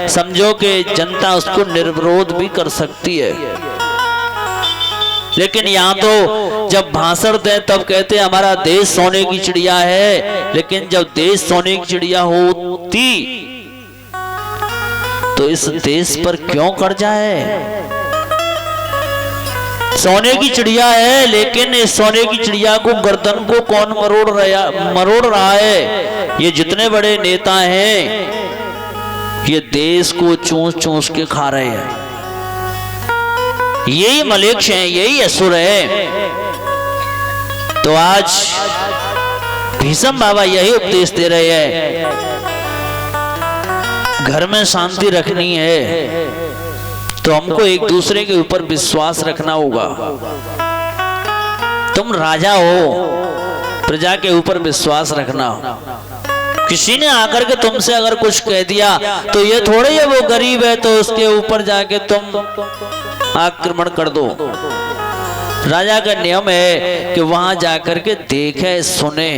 समझो कि जनता उसको निर्विरोध भी कर सकती है। लेकिन यहाँ तो जब भाषण दे तब कहते हमारा देश सोने की चिड़िया है, लेकिन जब देश सोने की चिड़िया होती तो इस देश पर क्यों कर्जा है? सोने की चिड़िया है, लेकिन इस सोने की चिड़िया को गर्दन को कौन मरोड़ रहा है? ये जितने बड़े नेता हैं ये देश को चूस चूस के खा रहे हैं। यही मलेक्ष हैं, यही असुर है। तो आज भीष्म बाबा यही उपदेश दे रहे हैं, घर में शांति रखनी है तो हमको एक दूसरे के ऊपर विश्वास रखना होगा। तुम राजा हो, प्रजा के ऊपर विश्वास रखना। किसी ने आकर के तुमसे अगर कुछ कह दिया तो ये थोड़े ही वो गरीब है तो उसके ऊपर जाके तुम आक्रमण कर दो। राजा का नियम है कि वहां जाकर के देखे सुने,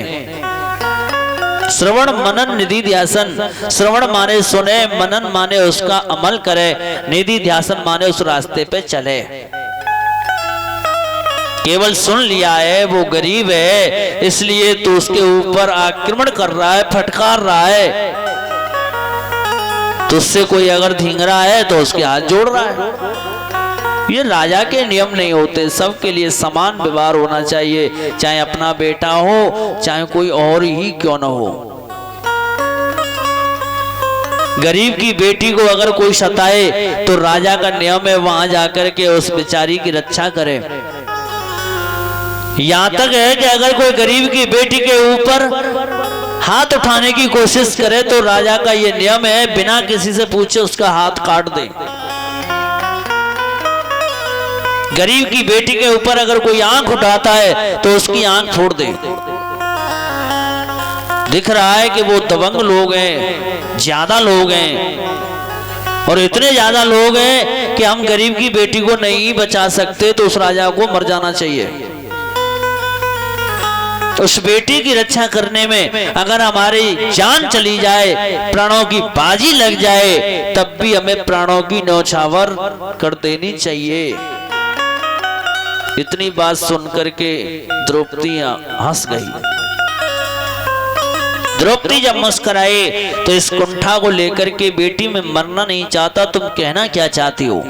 श्रवण मनन निधि ध्यासन। श्रवण माने सुने, मनन माने उसका अमल करे, निधि ध्यासन माने उस रास्ते पे चले। केवल सुन लिया है वो गरीब है इसलिए तो उसके ऊपर आक्रमण कर रहा है, फटकार रहा है, तो उससे कोई अगर धींगरा है तो उसके हाथ जोड़ रहा है। ये राजा के नियम नहीं होते। सबके लिए समान व्यवहार होना चाहिए, चाहे अपना बेटा हो चाहे कोई और ही क्यों न हो। गरीब की बेटी को अगर कोई सताए तो राजा का नियम है वहां जाकर के उस बेचारी की रक्षा करे। यहां तक है कि अगर कोई गरीब की बेटी के ऊपर हाथ उठाने की कोशिश करे तो राजा का ये नियम है बिना किसी से पूछे उसका हाथ काट दे। गरीब की बेटी के ऊपर अगर कोई आंख उठाता है तो उसकी आंख फोड़ दे। दिख रहा है कि वो दबंग लोग हैं, ज्यादा लोग हैं, और इतने ज्यादा लोग हैं कि हम गरीब की बेटी को नहीं बचा सकते तो उस राजा को मर जाना चाहिए। उस बेटी की रक्षा करने में अगर हमारी जान चली जाए, प्राणों की बाजी लग जाए, तब भी हमें प्राणों की न्यौछावर कर देनी चाहिए। इतनी बात सुनकर के द्रौपदी हंस गई। द्रौपदी जब मुस्कुराए तो इस कुंठा को लेकर के बेटी में मरना नहीं चाहता, तुम कहना क्या चाहती हो?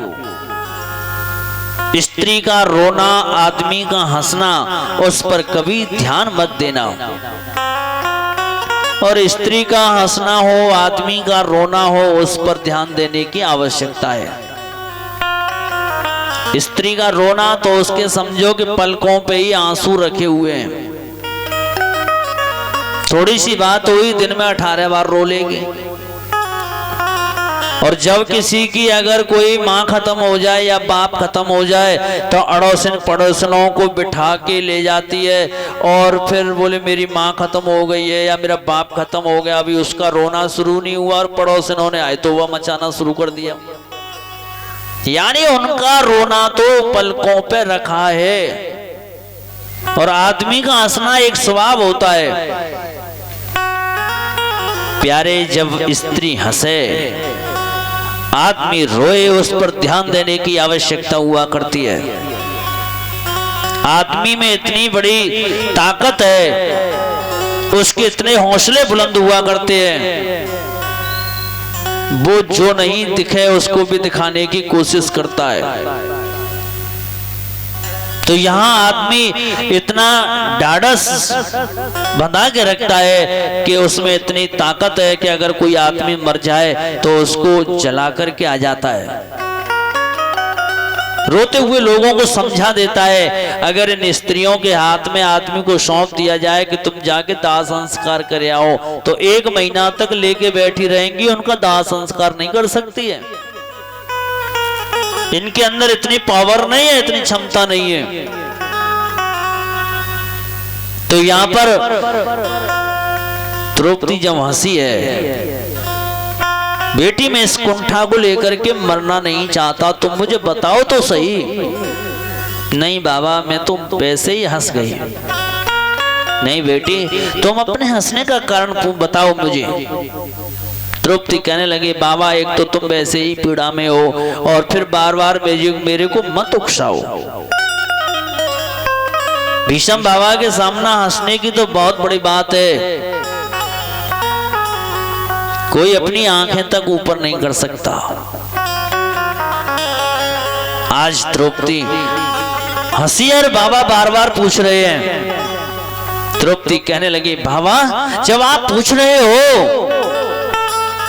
स्त्री का रोना, आदमी का हंसना, उस पर कभी ध्यान मत देना। और स्त्री का हंसना हो, आदमी का रोना हो, उस पर ध्यान देने की आवश्यकता है। स्त्री का रोना तो उसके समझो कि पलकों पे ही आंसू रखे हुए हैं। थोड़ी सी बात हुई दिन में 18 बार रो लेगी। और जब किसी की अगर कोई माँ खत्म हो जाए या बाप खत्म हो जाए तो अड़ोसन पड़ोसनों को बिठा के ले जाती है और फिर बोले मेरी माँ खत्म हो गई है या मेरा बाप खत्म हो गया। अभी उसका रोना शुरू नहीं हुआ और पड़ोसनों ने आए तो वह मचाना शुरू कर दिया। यानी उनका रोना तो पलकों पे रखा है। और आदमी का हंसना एक स्वभाव होता है। प्यारे, जब स्त्री हंसे, आदमी रोए, उस पर ध्यान देने की आवश्यकता हुआ करती है। आदमी में इतनी बड़ी ताकत है, उसके इतने हौसले बुलंद हुआ करते हैं, वो जो नहीं दिखे उसको भी दिखाने की कोशिश करता है। तो यहाँ आदमी इतना ढाढ़स बंधा के रखता है कि उसमें इतनी ताकत है कि अगर कोई आदमी मर जाए तो उसको जला करके आ जाता है। रोते हुए लोगों को समझा देता है। अगर इन स्त्रियों के हाथ में आदमी को सौंप दिया जाए कि तुम जाके दाह संस्कार कर आओ तो 1 महीना तक लेके बैठी रहेंगी, उनका दाह संस्कार नहीं कर सकती है। इनके अंदर इतनी पावर नहीं है, इतनी क्षमता नहीं है। तो यहां पर द्रौपदी जब हंसी है, बेटी मैं इस कुंठा को लेकर के मरना नहीं चाहता, तुम मुझे बताओ तो सही। नहीं बाबा, मैं तो वैसे ही हंस गई। नहीं बेटी, तुम अपने हंसने का कारण बताओ मुझे। द्रौपदी कहने लगी बाबा एक तो तुम वैसे ही पीड़ा में हो और फिर बार बार मेरे को मत उकसाओ। भीष्म बाबा के सामने हंसने की तो बहुत बड़ी बात है, कोई अपनी आंखें तक ऊपर नहीं कर सकता। आज द्रौपदी हंसी और बाबा बार बार पूछ रहे हैं। द्रौपदी कहने लगी बाबा जब आप पूछ रहे हो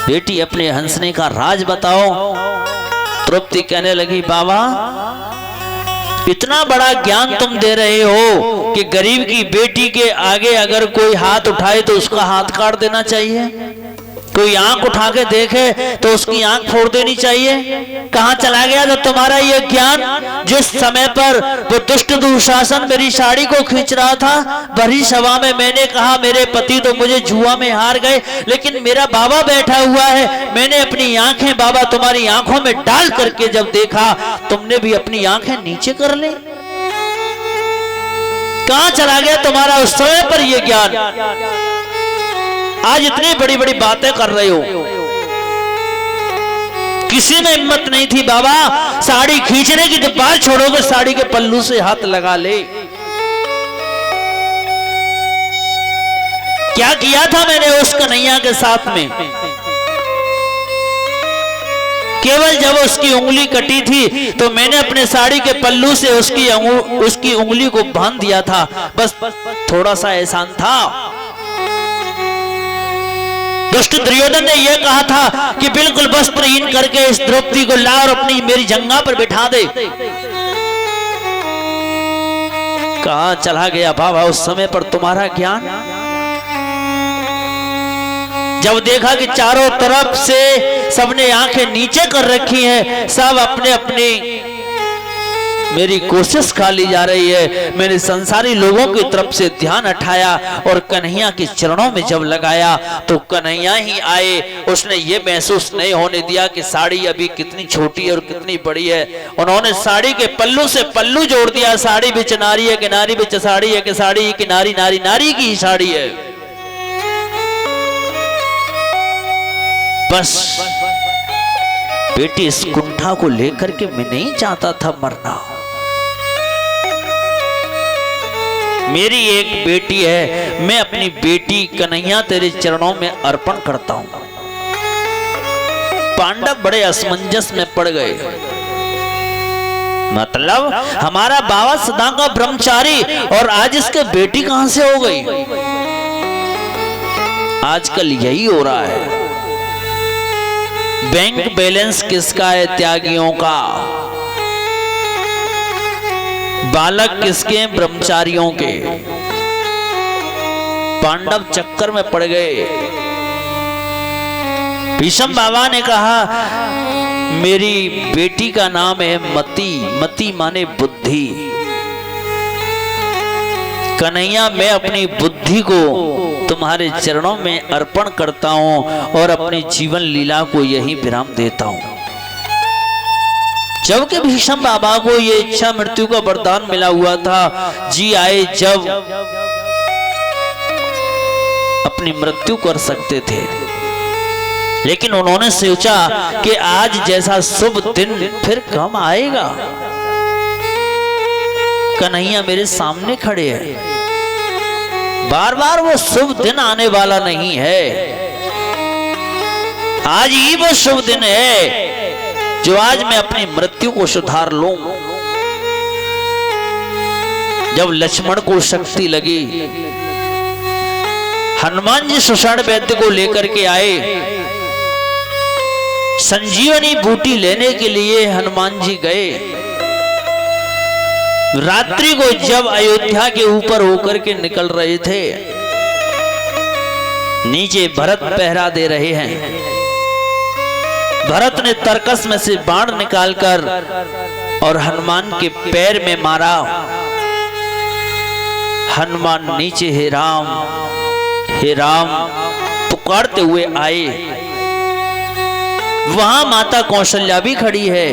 बेटी अपने हंसने का राज बताओ। द्रौपदी कहने लगी बाबा इतना बड़ा ज्ञान तुम दे रहे हो कि गरीब की बेटी के आगे अगर कोई हाथ उठाए तो उसका हाथ काट देना चाहिए, कोई आंख उठा के देखे तो उसकी आंख फोड़ देनी चाहिए। कहां चला गया था तुम्हारा ये ज्ञान? जिस समय पर वो दुष्ट दुशासन मेरी साड़ी को खींच रहा था, भरी सभा में मैंने कहा मेरे पति तो मुझे जुआ में हार गए, लेकिन मेरा बाबा बैठा हुआ है। मैंने अपनी आंखें बाबा तुम्हारी आंखों में डाल करके जब देखा तुमने भी अपनी आंखें नीचे कर ली। कहां चला गया तुम्हारा उस समय पर ये ज्ञान? आज इतनी बड़ी बड़ी बातें कर रहे हो। किसी में हिम्मत नहीं थी बाबा साड़ी खींचने की, जब बात छोड़ोगे साड़ी के पल्लू से हाथ लगा ले। क्या किया था मैंने उस कन्हैया के साथ में? केवल जब उसकी उंगली कटी थी तो मैंने अपने साड़ी के पल्लू से उसकी उंगली को बांध दिया था, बस थोड़ा सा एहसान था। दुष्ट दुर्योधन ने यह कहा था कि बिल्कुल वस्त्रहीन करके इस द्रौपदी को ला और अपनी मेरी जंगा पर बिठा दे। कहां चला गया बाबा उस समय पर तुम्हारा ज्ञान? जब देखा कि चारों तरफ से सबने आंखें नीचे कर रखी हैं, सब अपने अपने मेरी कोशिश खा ली जा रही है, मैंने संसारी लोगों की तरफ से ध्यान हटाया और कन्हैया के चरणों में जब लगाया तो कन्हैया ही आए। उसने ये महसूस नहीं होने दिया कि साड़ी अभी कितनी छोटी और कितनी बड़ी है। उन्होंने साड़ी के पल्लू से पल्लू जोड़ दिया। साड़ी बिच नारी है कि नारी बिच साड़ी है कि साड़ी की नारी नारी नारी की ही साड़ी है। बस बेटी इस कुंठा को लेकर के मैं नहीं चाहता था मरना। मेरी एक बेटी है, मैं अपनी बेटी कन्हैया तेरे चरणों में अर्पण करता हूं। पांडव बड़े असमंजस में पड़ गए। मतलब हमारा बाबा सदा का ब्रह्मचारी और आज इसके बेटी कहां से हो गई? आजकल यही हो रहा है। बैंक बैलेंस किसका है? त्यागियों का। बालक किसके? ब्रह्मचारियों के। पांडव चक्कर में पड़ गए। भीष्म बाबा ने कहा मेरी बेटी का नाम है मति। मति माने बुद्धि। कन्हैया मैं अपनी बुद्धि को तुम्हारे चरणों में अर्पण करता हूं और अपनी जीवन लीला को यही विराम देता हूं। जबकि भीष्म बाबा को ये इच्छा मृत्यु का वरदान मिला हुआ था, जी आए जब अपनी मृत्यु कर सकते थे, लेकिन उन्होंने सोचा कि आज जैसा शुभ दिन फिर कम आएगा। कन्हैया मेरे सामने खड़े हैं, बार बार वो शुभ दिन आने वाला नहीं है। आज ही वो शुभ दिन है जो आज मैं अपनी मृत्यु को सुधार लूं। जब लक्ष्मण को शक्ति लगी, हनुमान जी सुषण वैद्य को लेकर के आए। संजीवनी बूटी लेने के लिए हनुमान जी गए। रात्रि को जब अयोध्या के ऊपर होकर के निकल रहे थे, नीचे भरत पहरा दे रहे हैं। भरत ने तरकस में से बाण निकालकर और हनुमान के पैर में मारा। हनुमान नीचे हे राम पुकारते हुए आए। वहां माता कौशल्या भी खड़ी है,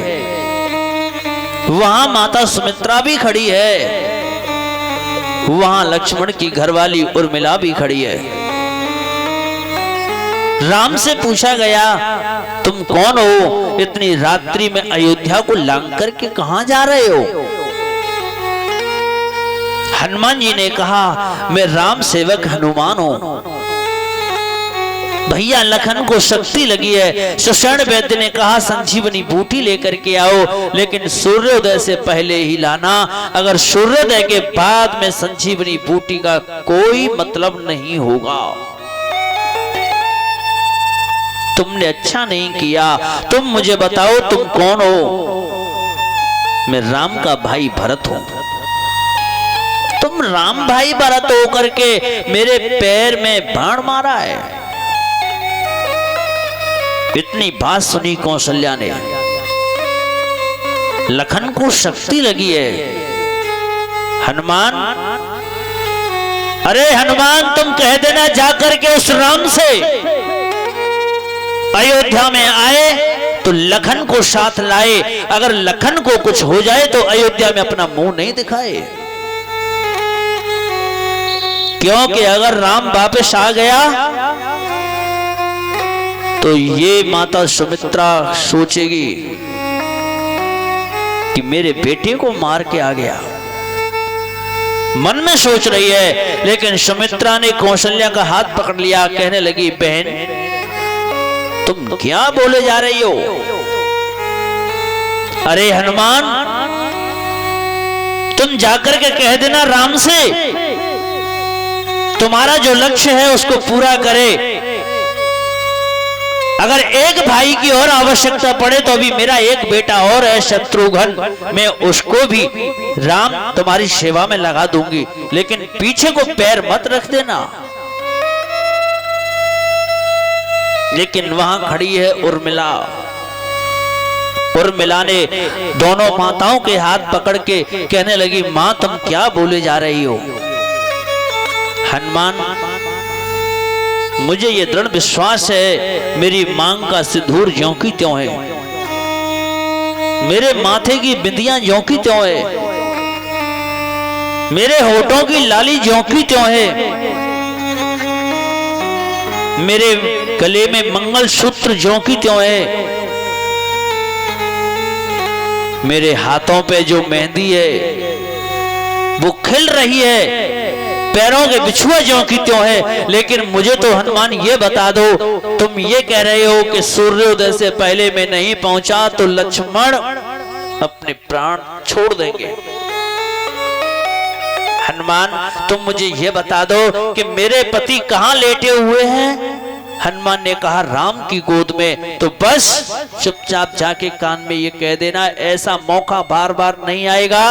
वहां माता सुमित्रा भी खड़ी है, वहां लक्ष्मण की घरवाली उर्मिला भी खड़ी है। राम से पूछा गया तुम कौन हो, इतनी रात्रि में अयोध्या को लांग करके कहां जा रहे हो? हनुमान जी ने कहा मैं राम सेवक हनुमान हूं। भैया लखन को शक्ति लगी है। सुषण वैद्य ने कहा संजीवनी बूटी लेकर के आओ, लेकिन सूर्योदय से पहले ही लाना। अगर सूर्योदय के बाद में संजीवनी बूटी का कोई मतलब नहीं होगा। तुमने अच्छा नहीं किया। तुम मुझे बताओ तुम कौन हो? मैं राम का भाई भरत हूं। तुम राम भाई भरत हो करके मेरे पैर में बाण मारा है। इतनी बात सुनी कौशल्या ने। लखन को शक्ति लगी है। हनुमान, अरे हनुमान तुम कह देना जाकर के उस राम से अयोध्या में आए तो लखन को साथ लाए। अगर लखन को कुछ हो जाए तो अयोध्या में अपना मुंह नहीं दिखाए, क्योंकि अगर राम वापस आ गया तो ये माता सुमित्रा सोचेगी कि मेरे बेटे को मार के आ गया। मन में सोच रही है, लेकिन सुमित्रा ने कौशल्या का हाथ पकड़ लिया। कहने लगी बहन तुम क्या बोले जा रही हो? अरे हनुमान तुम जाकर के कह देना राम से तुम्हारा जो लक्ष्य है उसको पूरा करे। अगर एक भाई की और आवश्यकता पड़े तो अभी मेरा एक बेटा और है शत्रुघ्न, मैं उसको भी राम तुम्हारी सेवा में लगा दूंगी, लेकिन पीछे को पैर मत रख देना। लेकिन वहां खड़ी है उर्मिला। उर्मिला ने दोनों माताओं के हाथ पकड़ के कहने लगी मां तुम क्या बोले जा रही हो? हनुमान मुझे ये दृढ़ विश्वास है मेरी मांग का सिंदूर ज्यों की त्यों है, मेरे माथे की बिंदियां ज्यों की त्यों है, मेरे होठों की लाली ज्यों की त्यों है, मेरे गले में मंगलसूत्र ज्यों की त्यों है, मेरे हाथों पे जो मेहंदी है वो खिल रही है, पैरों के बिछुआ ज्यों की त्यों है। लेकिन मुझे तो हनुमान ये बता दो, तुम ये कह रहे हो कि सूर्योदय से पहले मैं नहीं पहुंचा तो लक्ष्मण अपने प्राण छोड़ देंगे। हनुमान तुम मुझे ये बता दो कि मेरे पति कहां लेटे हुए हैं? हनुमान ने कहा राम की गोद में। तो बस चुपचाप जाके कान में ये कह देना ऐसा मौका बार बार नहीं आएगा,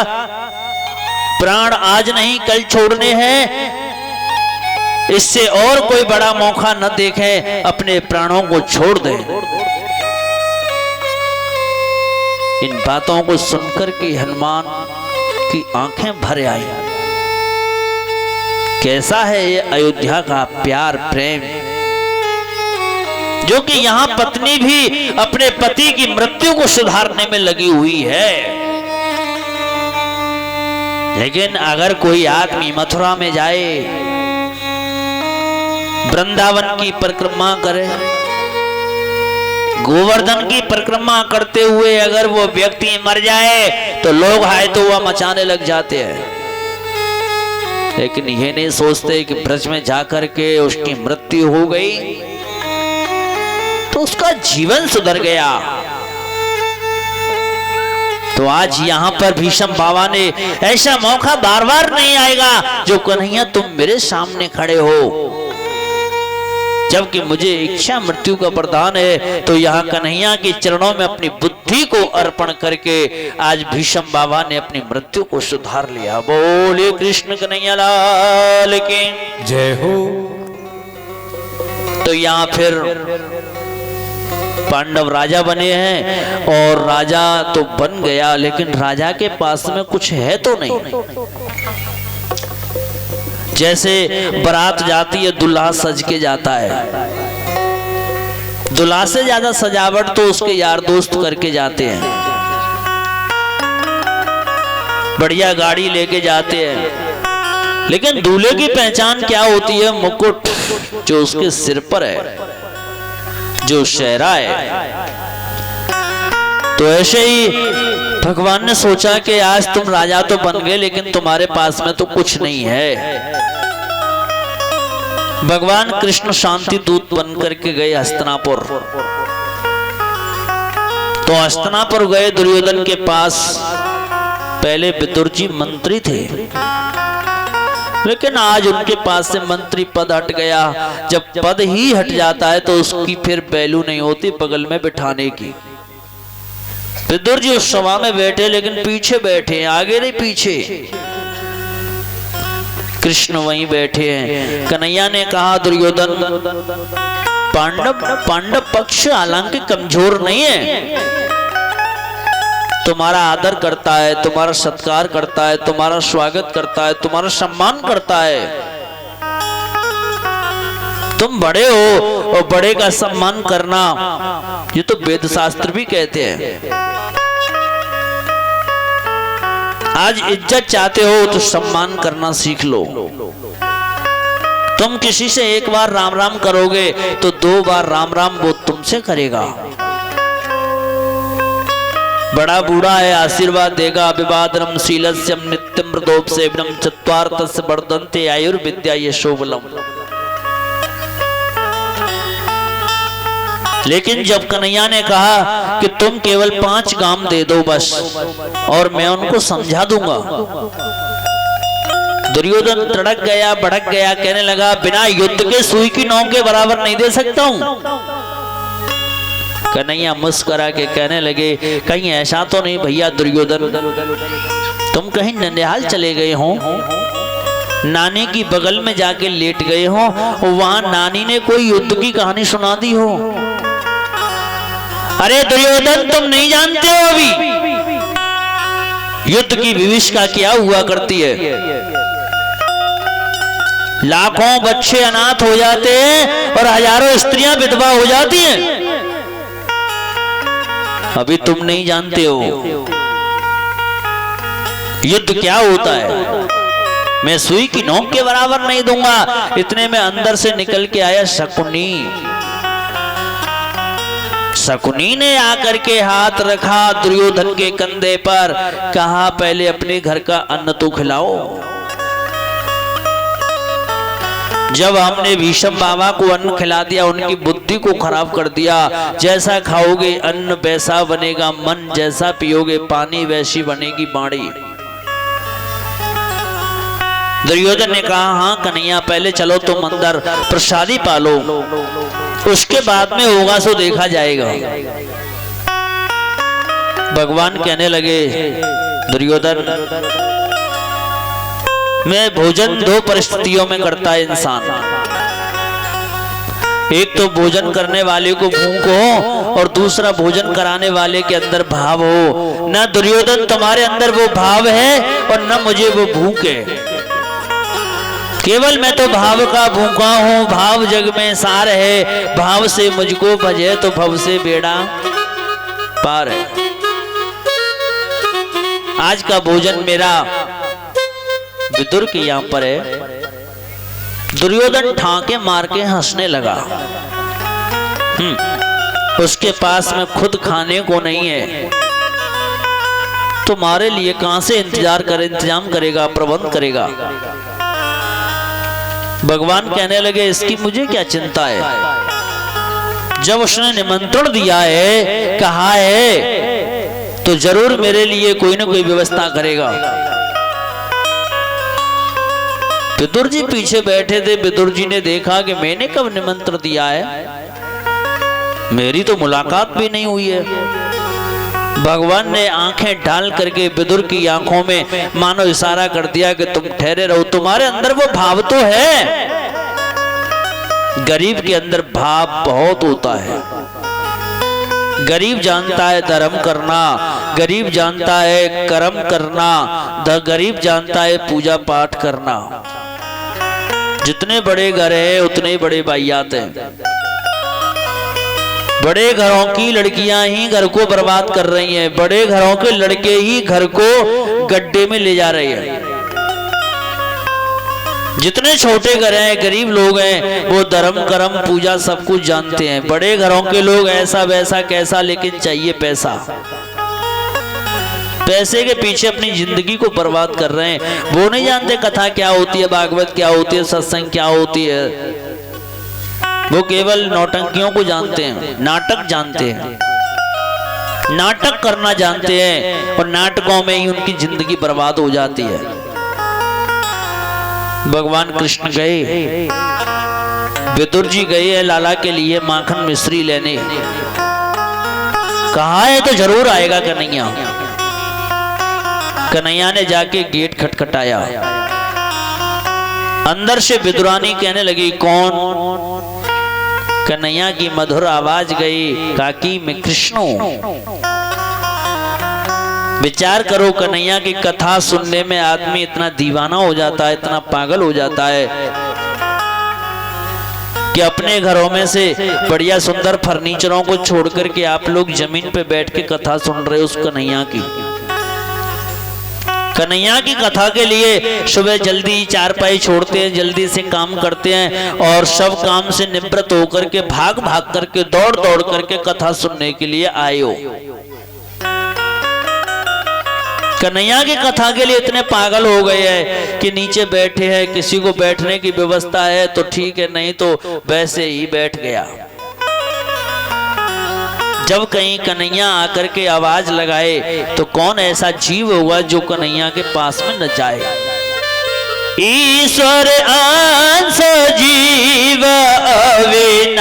प्राण आज नहीं कल छोड़ने हैं, इससे और कोई बड़ा मौका न देखें, अपने प्राणों को छोड़ दें। इन बातों को सुनकर के हनुमान की आंखें भर आई। कैसा है ये अयोध्या का प्यार प्रेम, जो कि यहां पत्नी भी अपने पति की मृत्यु को सुधारने में लगी हुई है। लेकिन अगर कोई आदमी मथुरा में जाए, वृंदावन की परिक्रमा करे, गोवर्धन की परिक्रमा करते हुए अगर वो व्यक्ति मर जाए तो लोग हाय तो वह मचाने लग जाते हैं। लेकिन ये नहीं सोचते कि ब्रज में जाकर के उसकी मृत्यु हो गई तो उसका जीवन सुधर गया। तो आज यहाँ पर भीष्म बाबा ने ऐसा मौका बार बार नहीं आएगा जो कन्हैया तुम मेरे सामने खड़े हो, जबकि मुझे इच्छा मृत्यु का प्रदान है। तो यहाँ कन्हैया के चरणों में अपनी बुद्धि को अर्पण करके आज भीष्म बाबा ने अपनी मृत्यु को सुधार लिया। बोले कृष्ण कन्हैया लाल की जय हो। तो यहाँ फिर पांडव राजा बने हैं और राजा तो बन गया, लेकिन राजा के पास में कुछ है तो नहीं। जैसे बारात जाती है दूल्हा सज के जाता है, दूल्हा से ज्यादा सजावट तो उसके यार दोस्त करके जाते हैं, बढ़िया गाड़ी लेके जाते हैं। लेकिन दूल्हे की पहचान क्या होती है? मुकुट जो उसके सिर पर है, जो शहरा है। तो ऐसे ही भगवान ने सोचा कि आज तुम राजा तो बन गए, लेकिन तुम्हारे पास में तो कुछ नहीं है। भगवान कृष्ण शांति दूत बन करके गए हस्तिनापुर। तो हस्तिनापुर गए दुर्योधन के पास। पहले विदुर जी मंत्री थे, लेकिन आज उनके पास से मंत्री पद हट गया। जब पद ही हट जाता है तो उसकी फिर वैल्यू नहीं होती बगल में बिठाने की। विदुर जी उस सभा में बैठे, लेकिन पीछे बैठे, आगे नहीं पीछे। कृष्ण वहीं बैठे हैं। कन्हैया ने कहा दुर्योधन, पांडव पक्ष हालांकि कमजोर नहीं है, तुम्हारा आदर करता है, तुम्हारा सत्कार करता है, तुम्हारा स्वागत करता है, तुम्हारा सम्मान करता है। तुम बड़े हो और बड़े का सम्मान करना ये तो वेद शास्त्र भी कहते हैं। आज इज्जत चाहते हो तो सम्मान करना सीख लो। तुम किसी से एक बार राम राम करोगे तो 2 बार राम राम वो तुमसे करेगा। बड़ा बूढ़ा है, आशीर्वाद देगा। अभिवादनम शीलस्यम नित्यम मृदोपसेवनम चत्वारतस्य वर्धन्ते आयुर्विद्या यशोबलम। लेकिन जब कन्हैया ने कहा कि तुम केवल 5 गाम दे दो बस, और मैं उनको समझा दूंगा, दुर्योधन तड़क गया, भड़क गया, कहने लगा बिना युद्ध के सुई की नोक के बराबर नहीं दे सकता हूं। कन्हैया मुस्कुरा के कहने लगे कहीं ऐसा तो नहीं भैया दुर्योधन, तुम कहीं ननिहाल चले गए हो, नानी की बगल में जाके लेट गए हो, वहां नानी ने कोई युद्ध की कहानी सुना दी हो। अरे दुर्योधन तुम नहीं जानते हो अभी युद्ध की विभीषिका क्या हुआ करती है। लाखों बच्चे अनाथ हो जाते हैं और हजारों स्त्रियां विधवा हो जाती हैं। अभी तुम नहीं जानते हो युद्ध क्या होता है। मैं सुई की नोक के बराबर नहीं दूंगा। इतने में अंदर से निकल के आया शकुनी। शकुनी ने आकर के हाथ रखा दुर्योधन के कंधे पर, कहा पहले अपने घर का अन्न तो खिलाओ। जब हमने भीष्म बाबा को अन्न खिला दिया, उनकी बुद्धि को खराब कर दिया। जैसा खाओगे अन्न वैसा बनेगा मन, जैसा पियोगे पानी वैसी बनेगी बाड़ी। दुर्योधन ने कहा हाँ कन्हैया पहले चलो तुम अंदर प्रसादी पालो, उसके बाद में होगा सो देखा जाएगा। भगवान कहने लगे दुर्योधन मैं भोजन 2 परिस्थितियों में करता है इंसान। एक तो भोजन करने वाले को भूख हो और दूसरा भोजन कराने वाले के अंदर भाव हो। न दुर्योधन तुम्हारे अंदर वो भाव है और न मुझे वो भूख है। केवल मैं तो भाव का भूखा हूँ। भाव जग में सार है, भाव से मुझको भजे तो भव से बेड़ा पार है। आज का भोजन मेरा विदुर के यहां पर है। दुर्योधन ठाके मार के हंसने लगा। उसके पास में खुद खाने को नहीं है, तुम्हारे लिए कहां से इंतजाम करेगा, प्रबंध करेगा। भगवान कहने लगे इसकी मुझे क्या चिंता है। जब उसने निमंत्रण दिया है, कहा है, तो जरूर मेरे लिए कोई ना कोई व्यवस्था करेगा। विदुर जी पीछे बैठे थे। विदुर जी ने देखा कि मैंने कब निमंत्रण दिया है, मेरी तो मुलाकात भी नहीं हुई है। भगवान ने आंखें डाल करके विदुर की आंखों में मानो इशारा कर दिया कि तुम ठहरे रहो, तुम्हारे अंदर वो भाव तो है। गरीब के अंदर भाव बहुत होता है। गरीब जानता है धर्म करना, गरीब जानता है कर्म करना, गरीब जानता है पूजा पाठ करना। जितने बड़े घर है उतने बड़े बाइयात हैं। बड़े घरों की लड़कियां ही घर को बर्बाद कर रही हैं, बड़े घरों के लड़के ही घर को गड्ढे में ले जा रहे हैं। जितने छोटे घर हैं, गरीब लोग हैं, वो धर्म कर्म पूजा सब कुछ जानते हैं। बड़े घरों के लोग ऐसा वैसा कैसा, लेकिन चाहिए पैसा। पैसे के पीछे अपनी जिंदगी को बर्बाद कर रहे हैं। वो नहीं जानते कथा क्या होती है, भागवत क्या होती है, सत्संग क्या होती है। वो केवल नौटंकियों को जानते हैं, नाटक जानते हैं, नाटक करना जानते हैं, और नाटकों में ही उनकी जिंदगी बर्बाद हो जाती है। भगवान कृष्ण गए, विदुर जी गए हैं लाला के लिए माखन मिश्री लेने। कहा है तो जरूर आएगा कन्हैया। कन्हैया ने जाके गेट खटखटाया। अंदर से विदुरानी कहने लगी, कौन? कन्हैया की मधुर आवाज गई, काकी मैं कृष्ण हूं। विचार करो, कन्हैया की कथा सुनने में आदमी इतना दीवाना हो जाता है, इतना पागल हो जाता है कि अपने घरों में से बढ़िया सुंदर फर्नीचरों को छोड़ करके आप लोग जमीन पे बैठ के कथा सुन रहे हो उस कन्हैया की। कन्हैया की कथा के लिए सुबह जल्दी चारपाई छोड़ते हैं, जल्दी से काम करते हैं, और सब काम से निवृत्त होकर के भाग भाग करके दौड़ दौड़ करके कथा सुनने के लिए आए हो। कन्हैया की कथा के लिए इतने पागल हो गए हैं कि नीचे बैठे हैं, किसी को बैठने की व्यवस्था है तो ठीक है, नहीं तो वैसे ही बैठ गया। जब कहीं कन्हैया आकर के आवाज लगाए तो कौन ऐसा जीव हुआ जो कन्हैया के पास में न जाए। ईश्वर अंश जीव अविनाशी।